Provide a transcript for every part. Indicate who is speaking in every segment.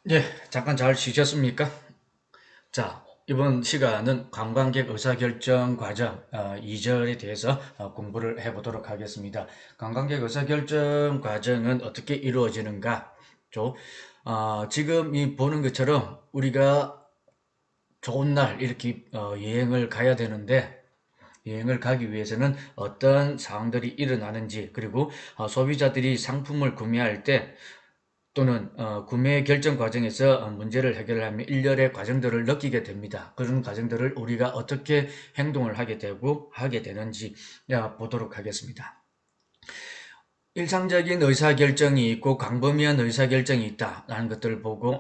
Speaker 1: 예, 잠깐 잘 쉬셨습니까? 자, 이번 시간은 관광객 의사결정 과정 2절에 대해서 공부를 해보도록 하겠습니다. 관광객 의사결정 과정은 어떻게 이루어지는가? 지금 이 보는 것처럼 우리가 좋은 날 이렇게 여행을 가야 되는데 여행을 가기 위해서는 어떤 상황들이 일어나는지 그리고 소비자들이 상품을 구매할 때 또는 구매 결정 과정에서 문제를 해결하면 일련의 과정들을 느끼게 됩니다. 그런 과정들을 우리가 어떻게 행동을 하게 되고 하게 되는지 보도록 하겠습니다. 일상적인 의사결정이 있고 광범위한 의사결정이 있다라는 것들을 보고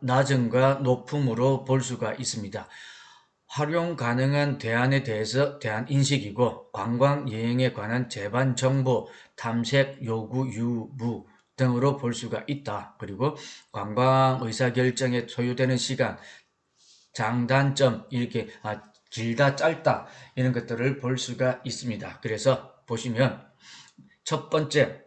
Speaker 1: 낮음과 높음으로 볼 수가 있습니다. 활용 가능한 대안에 대해서 대안 인식이고 관광 여행에 관한 제반 정보, 탐색, 요구, 유무 등으로 볼 수가 있다. 그리고 관광 의사결정에 소요되는 시간, 장단점 이렇게 길다 짧다 이런 것들을 볼 수가 있습니다. 그래서 보시면 첫 번째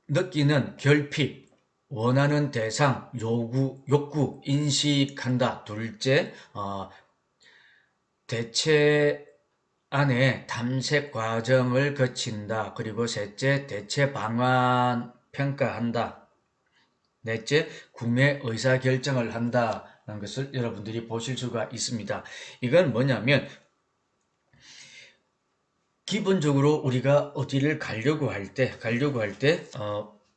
Speaker 1: 느끼는 결핍, 원하는 대상, 욕구, 인식한다. 둘째, 대체 안에 탐색 과정을 거친다. 그리고 셋째, 대체 방안 평가한다. 넷째, 구매 의사결정을 한다는 것을 여러분들이 보실 수가 있습니다. 이건 뭐냐면 기본적으로 우리가 어디를 가려고 할 때,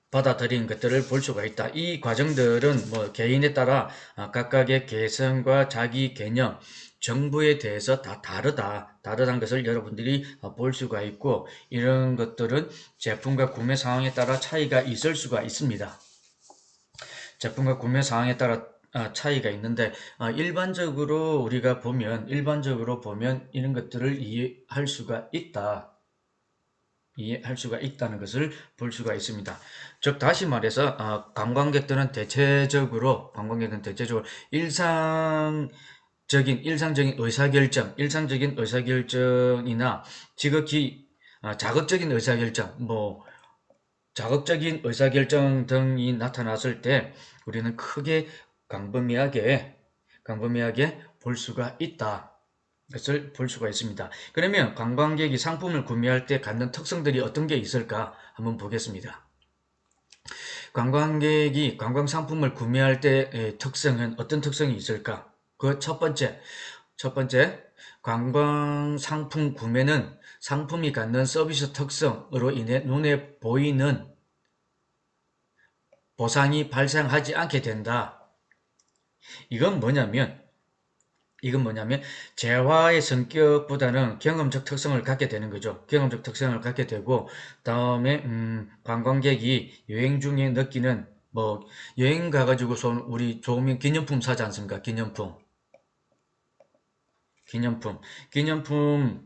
Speaker 1: 받아들인 것들을 볼 수가 있다. 이 과정들은 뭐 개인에 따라 각각의 개성과 자기 개념, 정보에 대해서 다 다르다는 것을 여러분들이 볼 수가 있고, 이런 것들은 제품과 구매 상황에 따라 차이가 있을 수가 있습니다. 제품과 구매 상황에 따라 차이가 있는데 일반적으로 보면 이런 것들을 이해할 수가 있다는 것을 볼 수가 있습니다. 즉 다시 말해서 관광객들은 대체적으로 일상적인 의사결정이나 지극히 자극적인 의사결정 등이 나타났을 때 우리는 크게 광범위하게 볼 수가 있다. 것을 볼 수가 있습니다. 그러면 관광객이 상품을 구매할 때 갖는 특성들이 어떤 게 있을까 한번 보겠습니다. 관광객이 관광 상품을 구매할 때의 특성은 어떤 특성이 있을까? 그 첫 번째, 관광 상품 구매는 상품이 갖는 서비스 특성으로 인해 눈에 보이는 보상이 발생하지 않게 된다. 이건 뭐냐면 재화의 성격보다는 경험적 특성을 갖게 되는 거죠. 경험적 특성을 갖게 되고 다음에 관광객이 여행 중에 느끼는 뭐 여행 가가지고서 우리 좋으면 기념품 사지 않습니까? 기념품을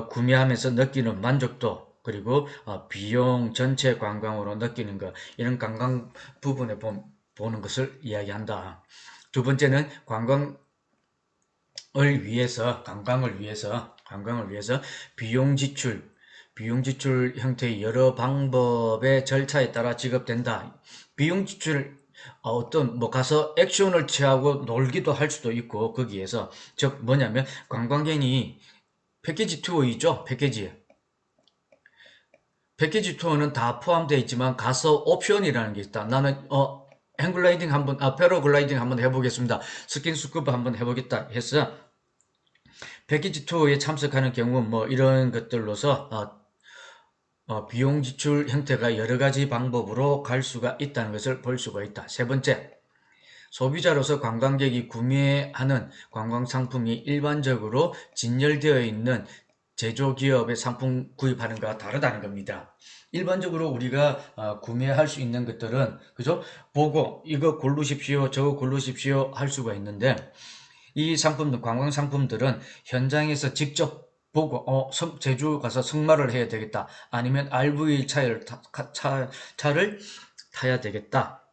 Speaker 1: 구매하면서 느끼는 만족도 그리고 비용 전체 관광으로 느끼는 것 이런 관광 부분에 보는 것을 이야기한다. 두 번째는 관광을 위해서 비용 지출 형태의 여러 방법의 절차에 따라 지급된다. 비용 지출 어떤 뭐 가서 액션을 취하고 놀기도 할 수도 있고 거기에서 즉 뭐냐면 관광객이 패키지 투어 있죠. 패키지 투어는 다 포함되어 있지만 가서 옵션이라는 게 있다. 나는 행글라이딩 한번 패러글라이딩 한번 해보겠습니다. 스킨스쿠버 한번 해보겠다 해서 패키지 투어에 참석하는 경우 뭐 이런 것들로서 비용 지출 형태가 여러 가지 방법으로 갈 수가 있다는 것을 볼 수가 있다. 세 번째, 소비자로서 관광객이 구매하는 관광 상품이 일반적으로 진열되어 있는 제조기업의 상품 구입하는 것과 다르다는 겁니다. 일반적으로 우리가 구매할 수 있는 것들은 그죠? 보고 이거 고르십시오, 저거 고르십시오 할 수가 있는데 관광 상품들은 현장에서 직접 보고, 제주 가서 승마를 해야 되겠다. 아니면 RV 차를 타야 되겠다.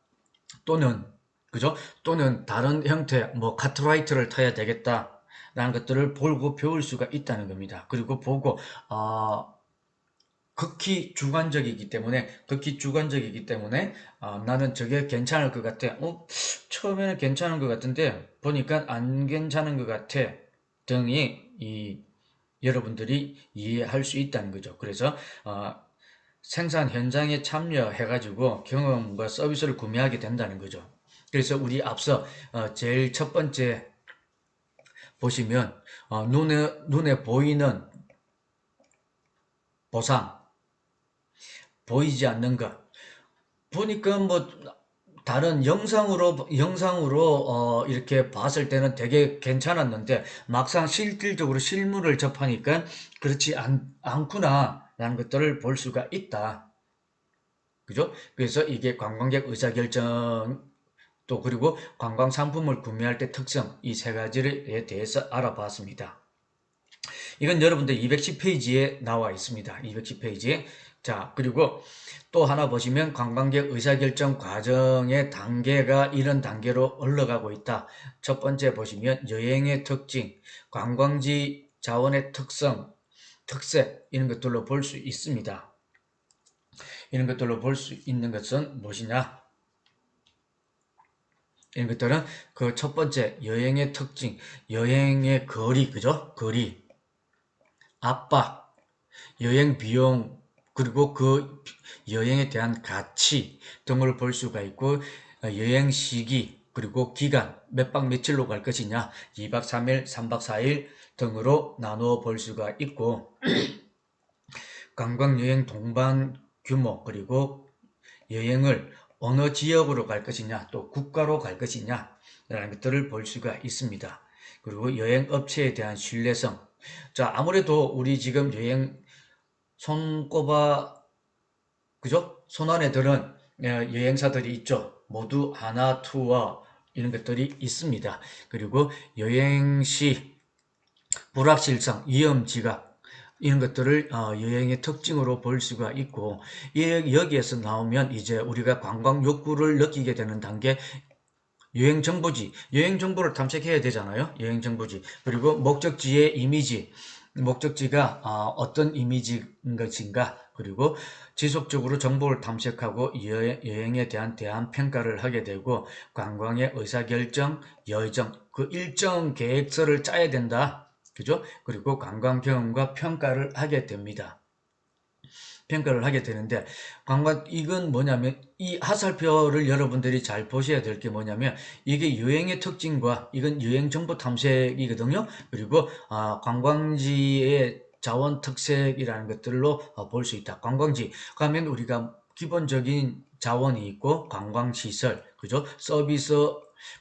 Speaker 1: 또는, 그죠? 또는 다른 형태, 뭐, 카트라이트를 타야 되겠다. 라는 것들을 보고 배울 수가 있다는 겁니다. 그리고 보고, 극히 주관적이기 때문에 나는 저게 괜찮을 것 같아. 처음에는 괜찮은 것 같은데 보니까 안 괜찮은 것 같아. 등이 여러분들이 이해할 수 있다는 거죠. 그래서 생산 현장에 참여해가지고 경험과 서비스를 구매하게 된다는 거죠. 그래서 우리 앞서 제일 첫 번째 보시면 눈에 보이는 보상, 보이지 않는 것. 보니까 뭐 다른 영상으로 이렇게 봤을 때는 되게 괜찮았는데 막상 실질적으로 실물을 접하니까 그렇지 않구나라는 것들을 볼 수가 있다. 그죠? 그래서 이게 관광객 의사결정 또 그리고 관광 상품을 구매할 때 특성 이 세 가지에 대해서 알아봤습니다. 이건 여러분들 210페이지에 나와 있습니다. 210페이지에. 자, 그리고 또 하나 보시면 관광객 의사결정 과정의 단계가 이런 단계로 올라가고 있다. 첫 번째 보시면 여행의 특징, 관광지 자원의 특성, 특색 이런 것들로 볼 수 있습니다. 이런 것들로 볼 수 있는 것은 무엇이냐? 이런 것들은 그 첫 번째 여행의 특징, 여행의 거리, 그죠? 거리, 압박, 여행 비용, 그리고 그 여행에 대한 가치 등을 볼 수가 있고 여행 시기, 그리고 기간, 몇 박 며칠로 갈 것이냐, 2박 3일, 3박 4일 등으로 나누어 볼 수가 있고 관광여행 동반 규모, 그리고 여행을 어느 지역으로 갈 것이냐, 또 국가로 갈 것이냐, 라는 것들을 볼 수가 있습니다. 그리고 여행 업체에 대한 신뢰성. 자, 아무래도 우리 지금 여행 손꼽아, 그죠? 손안에 들은 여행사들이 있죠. 모두 하나투어 이런 것들이 있습니다. 그리고 여행 시 불확실성, 위험 지각 이런 것들을 여행의 특징으로 볼 수가 있고 여기에서 나오면 이제 우리가 관광 욕구를 느끼게 되는 단계 여행 정보지, 여행 정보를 탐색해야 되잖아요. 여행 정보지. 그리고 목적지의 이미지, 목적지가 어떤 이미지인 것인가. 그리고 지속적으로 정보를 탐색하고 여행에 대한 대안 평가를 하게 되고 관광의 의사결정, 여정, 그 일정 계획서를 짜야 된다. 그죠? 그리고 관광 경험과 평가를 하게 됩니다. 평가를 하게 되는데 이건 뭐냐면 이 하살표를 여러분들이 잘 보셔야 될 게 뭐냐면 이게 여행의 특징과 이건 여행 정보 탐색이거든요. 그리고 관광지의 자원 특색이라는 것들로 볼 수 있다. 관광지 가면 우리가 기본적인 자원이 있고 관광시설, 그죠? 서비스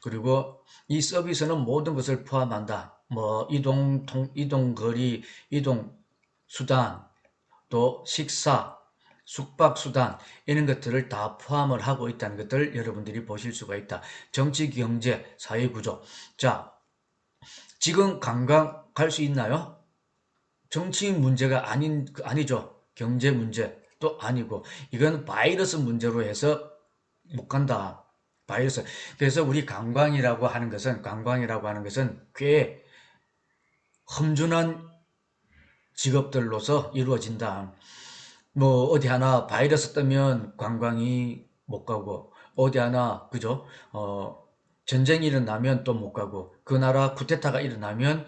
Speaker 1: 그리고 이 서비스는 모든 것을 포함한다. 뭐 이동거리, 이동 수단, 또 식사, 숙박수단 이런 것들을 다 포함을 하고 있다는 것들을 여러분들이 보실 수가 있다. 정치, 경제, 사회구조. 자, 지금 관광 갈 수 있나요? 정치 문제가 아니죠. 경제 문제도 아니고 이건 바이러스 문제로 해서 못 간다. 바이러스. 그래서 우리 관광이라고 하는 것은 꽤 험준한 직업들로서 이루어진다. 뭐 어디 하나 바이러스 뜨면 관광이 못 가고 어디 하나 그죠? 전쟁이 일어나면 또 못 가고 그 나라 쿠데타가 일어나면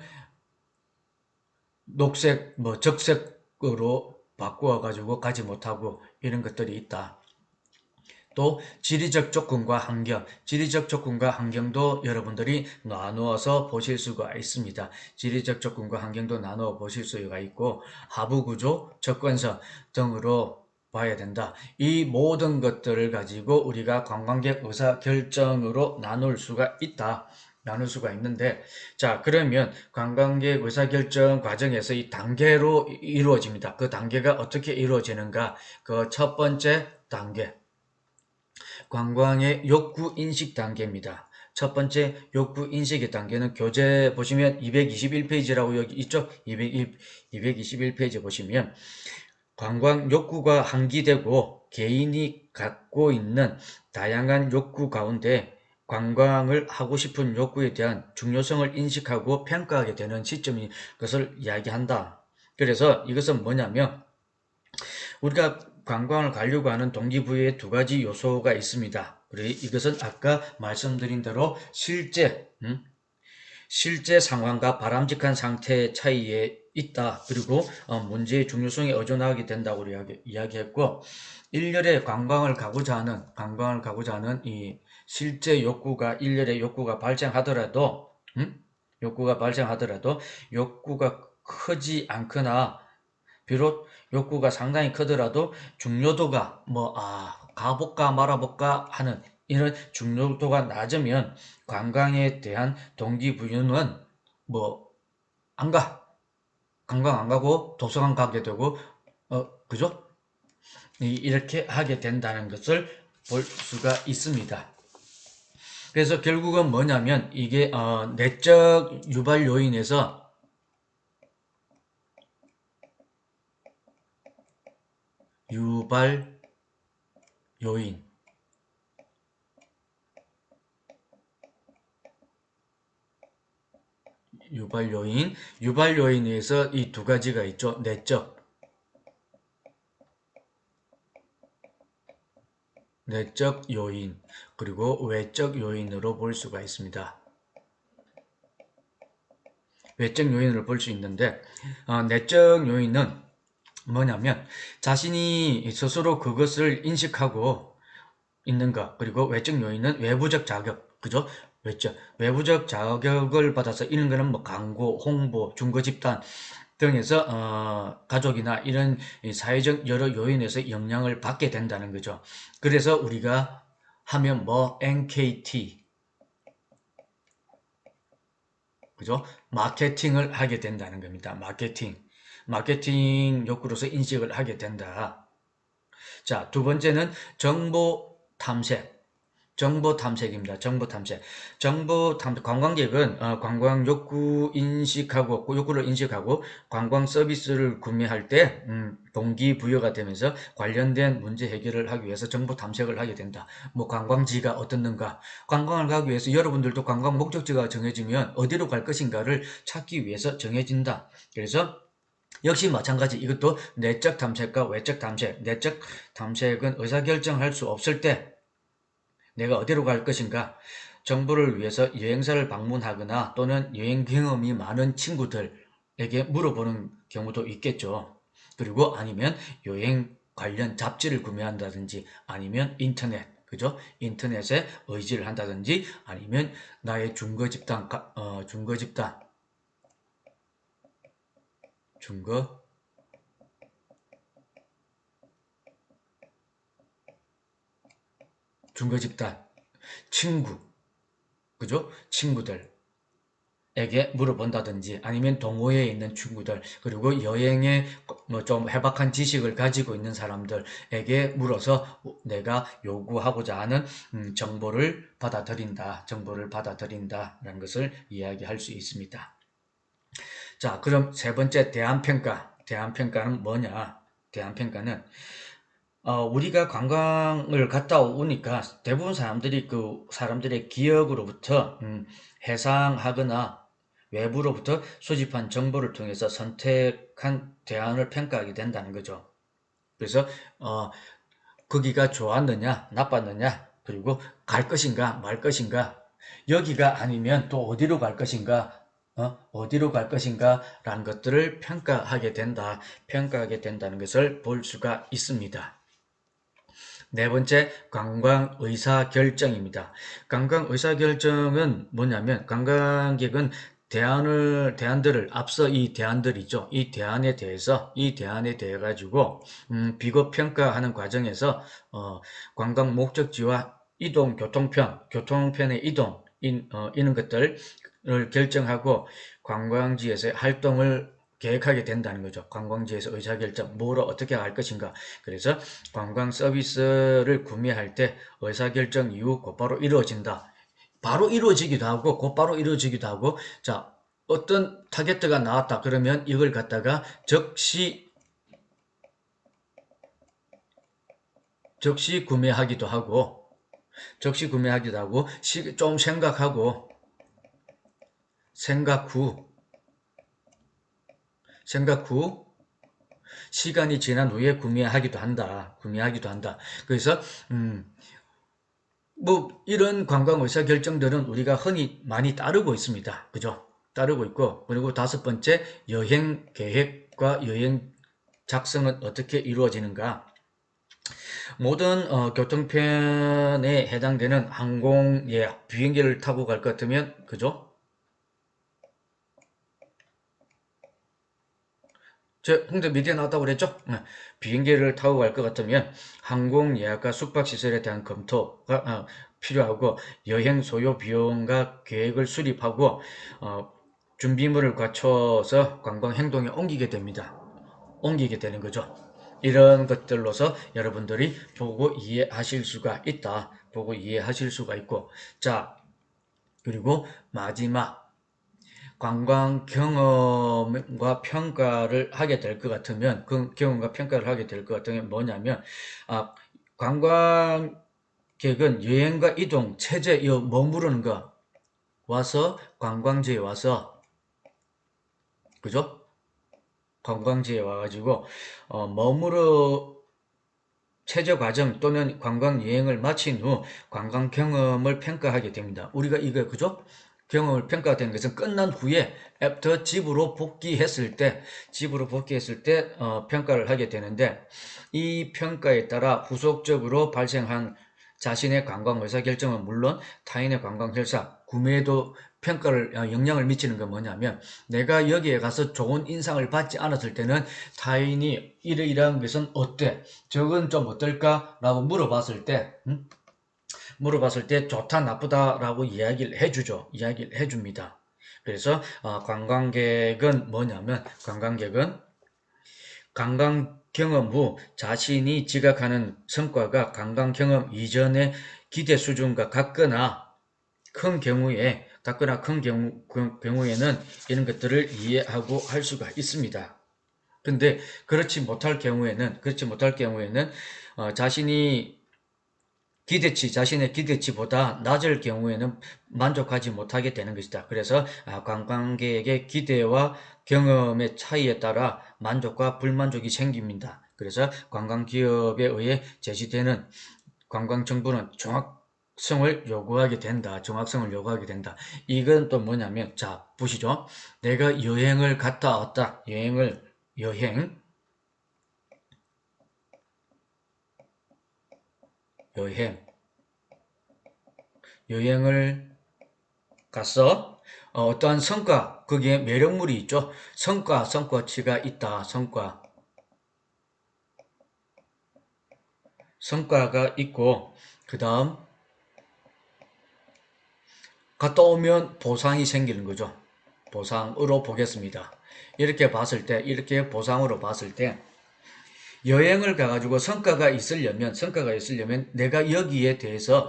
Speaker 1: 녹색 뭐 적색으로 바꾸어 가지고 가지 못하고 이런 것들이 있다. 또 지리적 조건과 환경, 지리적 조건과 환경도 여러분들이 나누어서 보실 수가 있습니다. 지리적 조건과 환경도 나누어 보실 수가 있고 하부 구조, 접근성 등으로 봐야 된다. 이 모든 것들을 가지고 우리가 관광객 의사 결정으로 나눌 수가 있다. 나눌 수가 있는데 자 그러면 관광객 의사결정 과정에서 이 단계로 이루어집니다. 그 단계가 어떻게 이루어지는가? 그 첫 번째 단계 관광의 욕구 인식 단계입니다. 첫 번째 욕구 인식의 단계는 교재 보시면 221페이지라고 여기 있죠? 221페이지 보시면 관광 욕구가 한기되고 개인이 갖고 있는 다양한 욕구 가운데 관광을 하고 싶은 욕구에 대한 중요성을 인식하고 평가하게 되는 시점인 것을 이야기한다. 그래서 이것은 뭐냐면 우리가 관광을 가려고 하는 동기부여에 두 가지 요소가 있습니다. 그리고 이것은 아까 말씀드린 대로 실제 상황과 바람직한 상태의 차이에 있다. 그리고 문제의 중요성에 의존하게 된다고 이야기했고, 일렬에 관광을 가고자 하는 이 실제 일렬의 욕구가 발생하더라도, 욕구가 크지 않거나, 비록 욕구가 상당히 크더라도 중요도가 가볼까 말아볼까 하는 이런 중요도가 낮으면 관광에 대한 동기부여는 안 가. 관광 안 가고 도서관 가게 되고, 그죠? 이렇게 하게 된다는 것을 볼 수가 있습니다. 그래서 결국은 뭐냐면 이게 내적 유발 요인에서 유발 요인 유발 요인에서 이 두 가지가 있죠. 내적 요인 그리고 외적 요인으로 볼 수가 있습니다. 외적 요인으로 볼 수 있는데 내적 요인은 뭐냐면 자신이 스스로 그것을 인식하고 있는가. 그리고 외적 요인은 외부적 자격, 그죠? 외부적 자격을 받아서 이런 거는 뭐 광고, 홍보, 중거 집단 등에서 가족이나 이런 사회적 여러 요인에서 영향을 받게 된다는 거죠. 그래서 우리가 하면 NKT, 그죠? 마케팅을 하게 된다는 겁니다. 마케팅 욕구로서 인식을 하게 된다. 자, 두 번째는 정보 탐색입니다. 관광객은 관광 욕구를 인식하고 관광 서비스를 구매할 때 동기부여가 되면서 관련된 문제 해결을 하기 위해서 정보 탐색을 하게 된다. 관광지가 어떻는가? 관광을 가기 위해서 여러분들도 관광 목적지가 정해지면 어디로 갈 것인가를 찾기 위해서 정해진다. 그래서 역시 마찬가지 이것도 내적 탐색과 외적 탐색. 내적 탐색은 의사결정할 수 없을 때 내가 어디로 갈 것인가 정보를 위해서 여행사를 방문하거나 또는 여행 경험이 많은 친구들에게 물어보는 경우도 있겠죠. 그리고 아니면 여행 관련 잡지를 구매한다든지 아니면 그죠? 인터넷에 의지를 한다든지 아니면 나의 중거 집단 친구, 그죠? 친구들에게 물어본다든지 아니면 동호회에 있는 친구들 그리고 여행에 좀 해박한 지식을 가지고 있는 사람들에게 물어서 내가 요구하고자 하는 정보를 받아들인다라는 것을 이야기할 수 있습니다. 자, 그럼 세 번째 대안평가는 뭐냐? 대안평가는 우리가 관광을 갔다 오니까 대부분 사람들의 기억으로부터 해상하거나 외부로부터 수집한 정보를 통해서 선택한 대안을 평가하게 된다는 거죠. 그래서 거기가 좋았느냐, 나빴느냐, 그리고 갈 것인가, 말 것인가, 여기가 아니면 또 어디로 갈 것인가, 라는 것들을 평가하게 된다는 것을 볼 수가 있습니다. 네 번째, 관광 의사결정입니다. 관광 의사결정은 뭐냐면, 관광객은 앞서 이 대안들이죠. 이 대안에 대해 가지고, 비교평가하는 과정에서, 관광 목적지와 교통편의 이동, 이런 것들을 결정하고 관광지에서의 활동을 계획하게 된다는 거죠. 관광지에서 의사결정, 뭐로 어떻게 할 것인가. 그래서 관광 서비스를 구매할 때 의사결정 이후 곧바로 이루어진다. 바로 이루어지기도 하고 곧바로 이루어지기도 하고 자 어떤 타겟가 나왔다 그러면 이걸 갖다가 즉시 구매하기도 하고 좀 생각하고 생각 후 시간이 지난 후에 구매하기도 한다. 그래서 뭐 이런 관광 의사 결정들은 우리가 흔히 많이 따르고 있습니다. 그죠? 따르고 있고, 그리고 다섯 번째, 여행 계획과 여행 작성은 어떻게 이루어지는가? 모든 교통편에 해당되는 항공 예약, 비행기를 타고 갈 것 같으면, 그죠? 저 홍대 미디어 나왔다고 그랬죠? 네. 비행기를 타고 갈 것 같으면 항공 예약과 숙박 시설에 대한 검토가 필요하고, 여행 소요 비용과 계획을 수립하고 준비물을 갖춰서 관광 행동에 옮기게 됩니다. 옮기게 되는 거죠. 이런 것들로서 여러분들이 보고 이해하실 수가 있다. 보고 이해하실 수가 있고, 자, 그리고 마지막 관광 경험과 평가를 하게 될 것 같으면, 그 경험과 평가를 하게 될 것 같으면 뭐냐면, 관광객은 여행과 이동, 체제, 머무르는 거, 와서 관광지에 와서, 그죠? 관광지에 와가지고 머무르 체제 과정 또는 관광 여행을 마친 후 관광 경험을 평가하게 됩니다. 우리가 이거 그죠? 경험을 평가되는 것은 끝난 후에 애프터 집으로 복귀했을 때 평가를 하게 되는데, 이 평가에 따라 후속적으로 발생한 자신의 관광 의사 결정은 물론 타인의 관광 결사, 구매에도 평가를 영향을 미치는 건 뭐냐면, 내가 여기에 가서 좋은 인상을 받지 않았을 때는 타인이 이러이러한 것은 어때? 저건 좀 어떨까? 라고 물어봤을 때 좋다 나쁘다라고 이야기를 해주죠. 이야기를 해줍니다. 그래서 관광객은 뭐냐면, 관광 경험 후 자신이 지각하는 성과가 관광 경험 이전의 기대 수준과 같거나 큰 경우에는 이런 것들을 이해하고 할 수가 있습니다. 근데 그렇지 못할 경우에는 자신의 기대치보다 낮을 경우에는 만족하지 못하게 되는 것이다. 그래서 관광객의 기대와 경험의 차이에 따라 만족과 불만족이 생깁니다. 그래서 관광기업에 의해 제시되는 관광정보는 정확성을 요구하게 된다. 이건 또 뭐냐면, 자, 보시죠. 내가 여행을 갔다 왔다. 여행, 여행을 가서 어떠한 성과, 거기에 매력물이 있죠. 성과치가 있다. 성과가 있고, 그 다음 갔다 오면 보상이 생기는 거죠. 보상으로 보겠습니다. 이렇게 보상으로 봤을 때, 여행을 가가지고 성과가 있으려면 내가 여기에 대해서,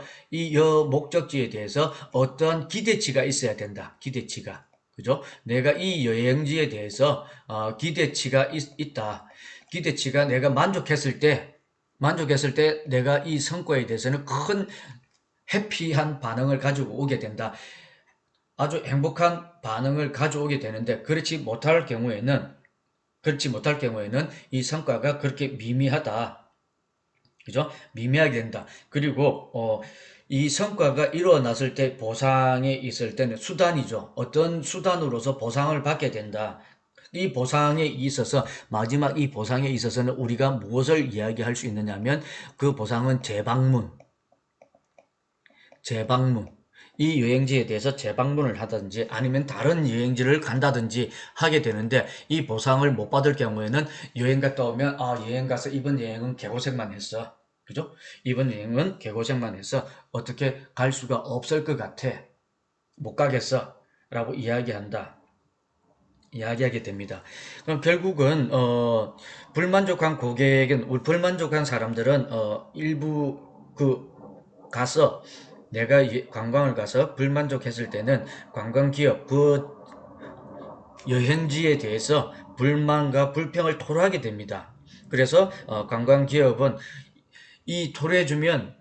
Speaker 1: 목적지에 대해서 어떠한 기대치가 있어야 된다. 그죠? 내가 이 여행지에 대해서 기대치가 있다. 기대치가 내가 만족했을 때 내가 이 성과에 대해서는 큰 해피한 반응을 가지고 오게 된다. 아주 행복한 반응을 가져오게 되는데, 그렇지 못할 경우에는 이 성과가 그렇게 미미하다. 그죠? 미미하게 된다. 그리고 이 성과가 일어났을 때 보상이 있을 때는 수단이죠. 어떤 수단으로서 보상을 받게 된다. 마지막 이 보상에 있어서는 우리가 무엇을 이야기할 수 있느냐면, 그 보상은 재방문. 이 여행지에 대해서 재방문을 하든지 아니면 다른 여행지를 간다든지 하게 되는데, 이 보상을 못 받을 경우에는 여행 갔다 오면, 여행 가서 이번 여행은 개고생만 했어. 그죠? 이번 여행은 개고생만 했어. 어떻게 갈 수가 없을 것 같아. 못 가겠어. 라고 이야기하게 됩니다. 그럼 결국은 불만족한 사람들은 일부 가서 내가 관광을 가서 불만족했을 때는 관광기업 여행지에 대해서 불만과 불평을 토로하게 됩니다. 그래서 관광기업은 토로해주면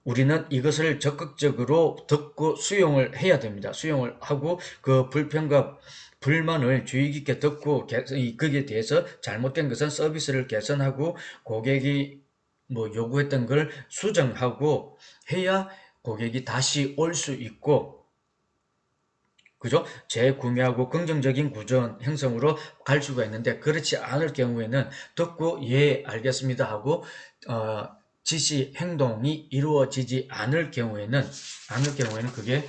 Speaker 1: 우리는 이것을 적극적으로 듣고 수용을 해야 됩니다. 수용을 하고 그 불평과 불만을 주의 깊게 듣고 거기에 대해서 잘못된 것은 서비스를 개선하고 고객이 뭐 요구했던 걸 수정하고 해야 고객이 다시 올 수 있고, 그죠? 재구매하고 긍정적인 구전 형성으로 갈 수가 있는데, 그렇지 않을 경우에는 듣고 예 알겠습니다 하고 지시 행동이 이루어지지 않을 경우에는 그게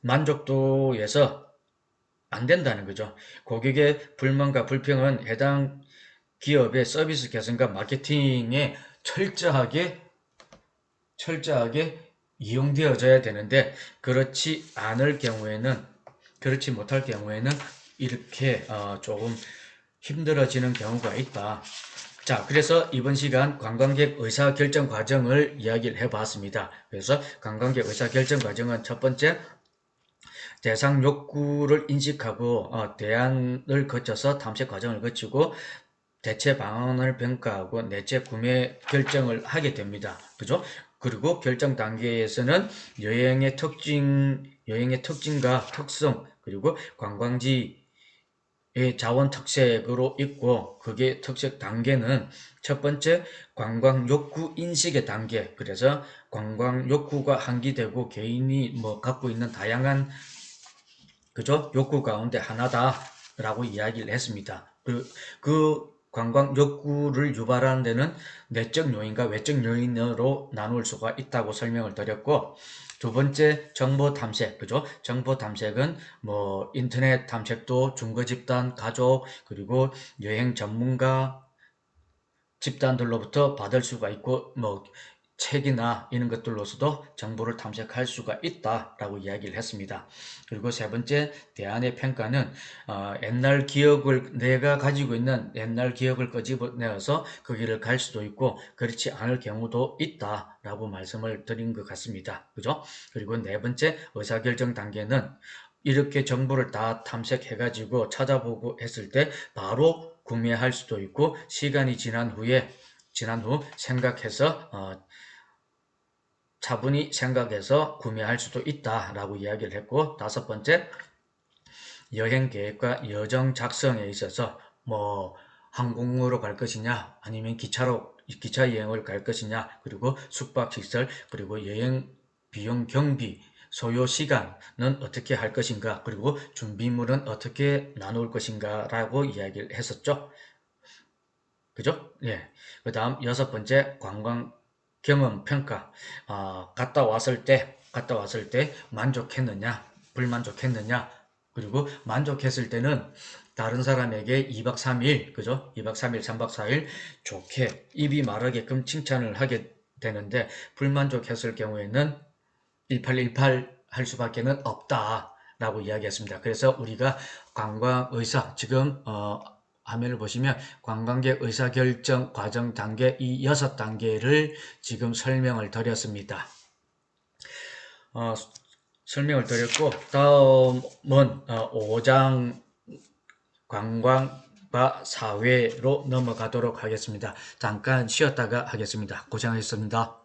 Speaker 1: 만족도에서 안 된다는 거죠. 고객의 불만과 불평은 해당 기업의 서비스 개선과 마케팅에 철저하게 이용되어져야 되는데, 그렇지 못할 경우에는 이렇게 조금 힘들어지는 경우가 있다. 자, 그래서 이번 시간 관광객 의사결정 과정을 이야기를 해봤습니다. 그래서 관광객 의사결정 과정은 첫 번째, 대상 욕구를 인식하고 대안을 거쳐서 탐색 과정을 거치고 대체 방안을 평가하고 내체 구매 결정을 하게 됩니다. 그죠? 그리고 결정 단계에서는 여행의 특징과 특성, 그리고 관광지의 자원 특색으로 있고, 그게 특색 단계는 첫 번째 관광 욕구 인식의 단계. 그래서 관광 욕구가 한기되고 개인이 뭐 갖고 있는 다양한, 그죠? 욕구 가운데 하나다라고 이야기를 했습니다. 그 관광 욕구를 유발하는 데는 내적 요인과 외적 요인으로 나눌 수가 있다고 설명을 드렸고, 두 번째 정보 탐색, 그죠? 정보 탐색은 뭐 인터넷 탐색도 중거 집단, 가족, 그리고 여행 전문가 집단들로부터 받을 수가 있고, 뭐 책이나 이런 것들로서도 정보를 탐색할 수가 있다라고 이야기를 했습니다. 그리고 세 번째, 대안의 평가는 내가 가지고 있는 옛날 기억을 끄집어내어서 그 길을 갈 수도 있고 그렇지 않을 경우도 있다라고 말씀을 드린 것 같습니다. 그죠? 그리고 네 번째, 의사결정 단계는 이렇게 정보를 다 탐색해가지고 찾아보고 했을 때 바로 구매할 수도 있고, 시간이 지난 후 차분히 생각해서 구매할 수도 있다라고 이야기를 했고, 다섯 번째, 여행 계획과 여정 작성에 있어서 뭐 항공으로 갈 것이냐 아니면 기차 여행을 갈 것이냐, 그리고 숙박 시설, 그리고 여행 비용 경비, 소요 시간은 어떻게 할 것인가, 그리고 준비물은 어떻게 나눌 것인가 라고 이야기를 했었죠. 그죠? 예. 그 다음 여섯 번째, 관광 경험 평가. 갔다 왔을 때 만족했느냐, 불만족했느냐, 그리고 만족했을 때는 다른 사람에게 2박 3일, 그죠? 2박 3일, 3박 4일 좋게 입이 마르게끔 칭찬을 하게 되는데, 불만족했을 경우에는 1818 할 수밖에는 없다라고 이야기했습니다. 그래서 우리가 관광의사, 지금 화면을 보시면 관광객 의사결정 과정 단계, 이 6단계를 지금 설명을 드렸습니다. 설명을 드렸고, 다음은 5장 관광과 사회로 넘어가도록 하겠습니다. 잠깐 쉬었다가 하겠습니다. 고생하셨습니다.